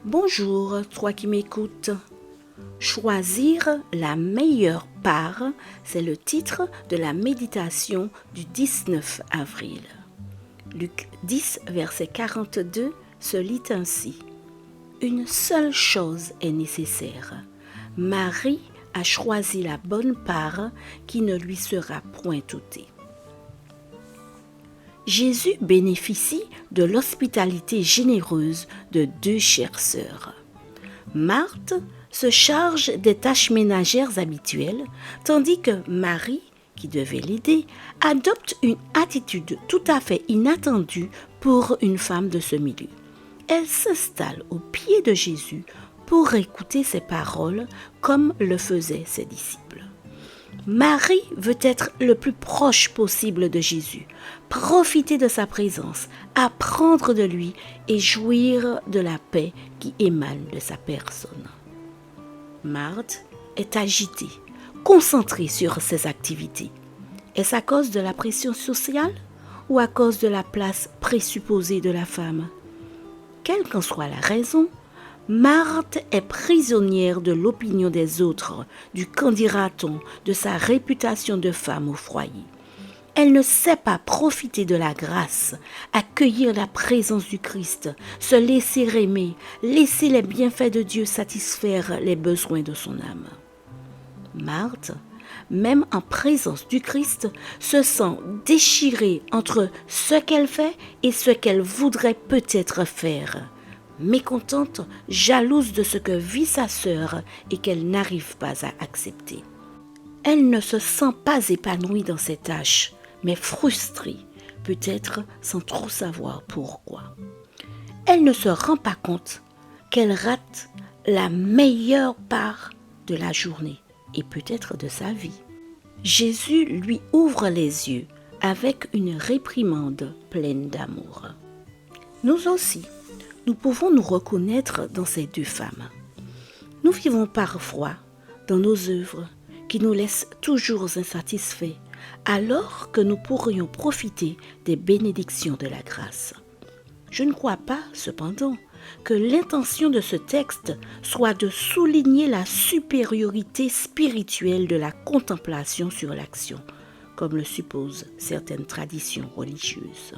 Bonjour, toi qui m'écoutes. Choisir la meilleure part, c'est le titre de la méditation du 19 avril. Luc 10, verset 42 se lit ainsi. Une seule chose est nécessaire. Marie a choisi la bonne part qui ne lui sera point ôtée. Jésus bénéficie de l'hospitalité généreuse de deux chères sœurs. Marthe se charge des tâches ménagères habituelles, tandis que Marie, qui devait l'aider, adopte une attitude tout à fait inattendue pour une femme de ce milieu. Elle s'installe au pied de Jésus pour écouter ses paroles comme le faisaient ses disciples. Marie veut être le plus proche possible de Jésus, profiter de sa présence, apprendre de lui et jouir de la paix qui émane de sa personne. Marthe est agitée, concentrée sur ses activités. Est-ce à cause de la pression sociale ou à cause de la place présupposée de la femme? Quelle qu'en soit la raison, Marthe est prisonnière de l'opinion des autres, du qu'en dira-t-on, de sa réputation de femme au foyer. Elle ne sait pas profiter de la grâce, accueillir la présence du Christ, se laisser aimer, laisser les bienfaits de Dieu satisfaire les besoins de son âme. Marthe, même en présence du Christ, se sent déchirée entre ce qu'elle fait et ce qu'elle voudrait peut-être faire. Mécontente, jalouse de ce que vit sa sœur et qu'elle n'arrive pas à accepter. Elle ne se sent pas épanouie dans ses tâches, mais frustrée, peut-être sans trop savoir pourquoi. Elle ne se rend pas compte qu'elle rate la meilleure part de la journée et peut-être de sa vie. Jésus lui ouvre les yeux avec une réprimande pleine d'amour. Nous aussi, nous pouvons nous reconnaître dans ces deux femmes. Nous vivons parfois dans nos œuvres qui nous laissent toujours insatisfaits, alors que nous pourrions profiter des bénédictions de la grâce. Je ne crois pas, cependant, que l'intention de ce texte soit de souligner la supériorité spirituelle de la contemplation sur l'action, comme le supposent certaines traditions religieuses.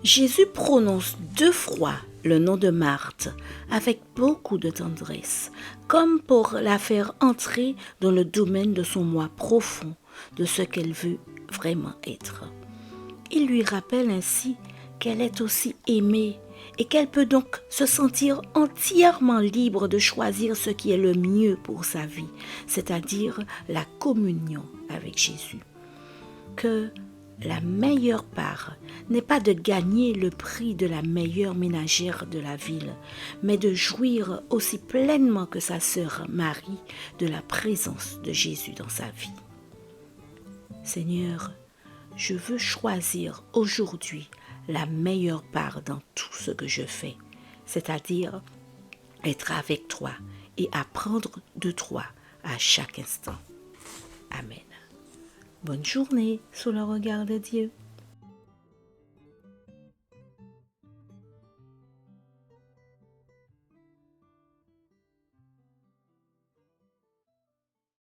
Jésus prononce 2 fois le nom de Marthe avec beaucoup de tendresse, comme pour la faire entrer dans le domaine de son moi profond, de ce qu'elle veut vraiment être. Il lui rappelle ainsi qu'elle est aussi aimée et qu'elle peut donc se sentir entièrement libre de choisir ce qui est le mieux pour sa vie, c'est-à-dire la communion avec Jésus. Que la meilleure part n'est pas de gagner le prix de la meilleure ménagère de la ville, mais de jouir aussi pleinement que sa sœur Marie de la présence de Jésus dans sa vie. Seigneur, je veux choisir aujourd'hui la meilleure part dans tout ce que je fais, c'est-à-dire être avec toi et apprendre de toi à chaque instant. Amen. Bonne journée sous le regard de Dieu.